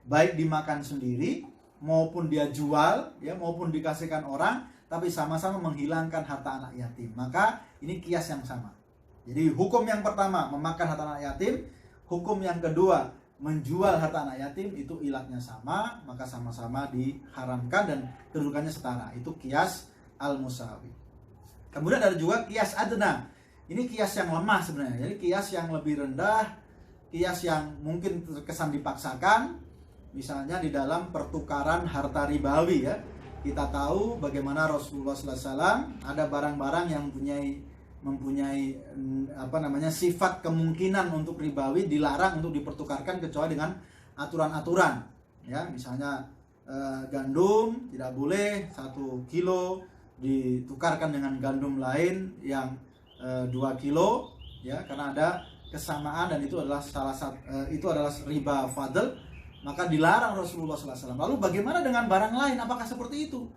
baik dimakan sendiri maupun dia jual, ya, maupun dikasihkan orang, tapi sama-sama menghilangkan harta anak yatim. Maka ini kias yang sama. Jadi hukum yang pertama memakan harta anak yatim, hukum yang kedua menjual harta anak yatim, itu ilatnya sama, maka sama-sama diharamkan dan kedudukannya setara. Itu kias al-musawi. Kemudian ada juga kias adna. Ini kias yang lemah sebenarnya. Jadi kias yang lebih rendah, kias yang mungkin terkesan dipaksakan, misalnya di dalam pertukaran harta ribawi, ya. Kita tahu bagaimana Rasulullah SAW ada barang-barang yang mempunyai sifat kemungkinan untuk ribawi, dilarang untuk dipertukarkan kecuali dengan aturan-aturan, ya. Misalnya gandum tidak boleh 1 kilo ditukarkan dengan gandum lain yang 2 kilo, ya, karena ada kesamaan dan itu adalah itu adalah riba fadl, maka dilarang Rasulullah SAW. Lalu bagaimana dengan barang lain? Apakah seperti itu?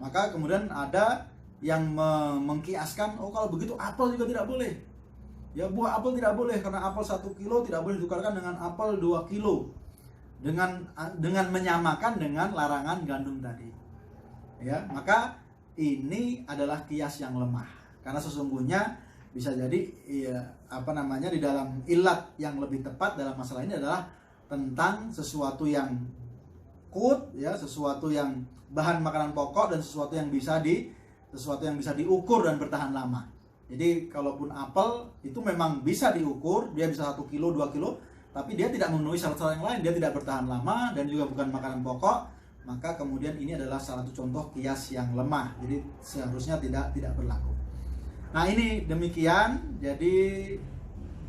Maka kemudian ada yang mengkiaskan, oh kalau begitu apel juga tidak boleh. Ya, buah apel tidak boleh karena apel 1 kilo tidak boleh ditukarkan dengan apel 2 kilo. Dengan menyamakan dengan larangan gandum tadi. Ya, maka ini adalah kias yang lemah. Karena sesungguhnya bisa jadi di dalam ilat yang lebih tepat dalam masalah ini adalah tentang sesuatu yang ya, sesuatu yang bahan makanan pokok dan sesuatu yang bisa diukur dan bertahan lama. Jadi kalaupun apel itu memang bisa diukur, dia bisa 1 kilo, 2 kilo, tapi dia tidak memenuhi syarat-syarat yang lain, dia tidak bertahan lama dan juga bukan makanan pokok, maka kemudian ini adalah salah satu contoh kias yang lemah. Jadi seharusnya tidak berlaku. Nah, ini demikian. Jadi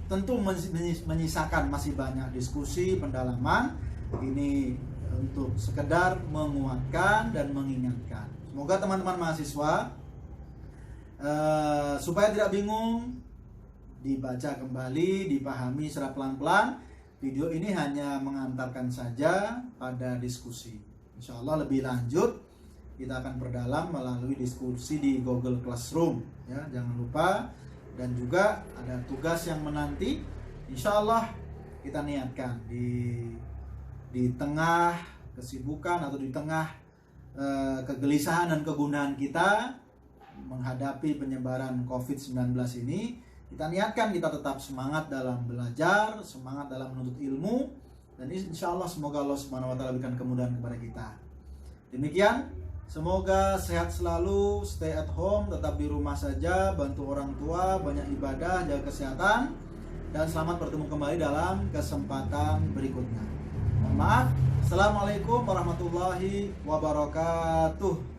tentu menyisakan masih banyak diskusi, pendalaman. Ini untuk sekedar menguatkan dan mengingatkan. Semoga teman-teman mahasiswa supaya tidak bingung, dibaca kembali, dipahami secara pelan-pelan. Video ini hanya mengantarkan saja pada diskusi. Insya Allah lebih lanjut kita akan perdalam melalui diskusi di Google Classroom, ya, jangan lupa. Dan juga ada tugas yang menanti. Insya Allah kita niatkan di tengah kesibukan atau di tengah kegelisahan dan kegundahan kita menghadapi penyebaran COVID-19 ini, kita niatkan kita tetap semangat dalam belajar, semangat dalam menuntut ilmu, dan insya Allah semoga Allah Subhanahu wa Ta'ala berikan kemudahan kepada kita. Demikian, semoga sehat selalu, stay at home, tetap di rumah saja, bantu orang tua, banyak ibadah, jaga kesehatan, dan selamat bertemu kembali dalam kesempatan berikutnya. Mohon maaf. Assalamualaikum warahmatullahi wabarakatuh.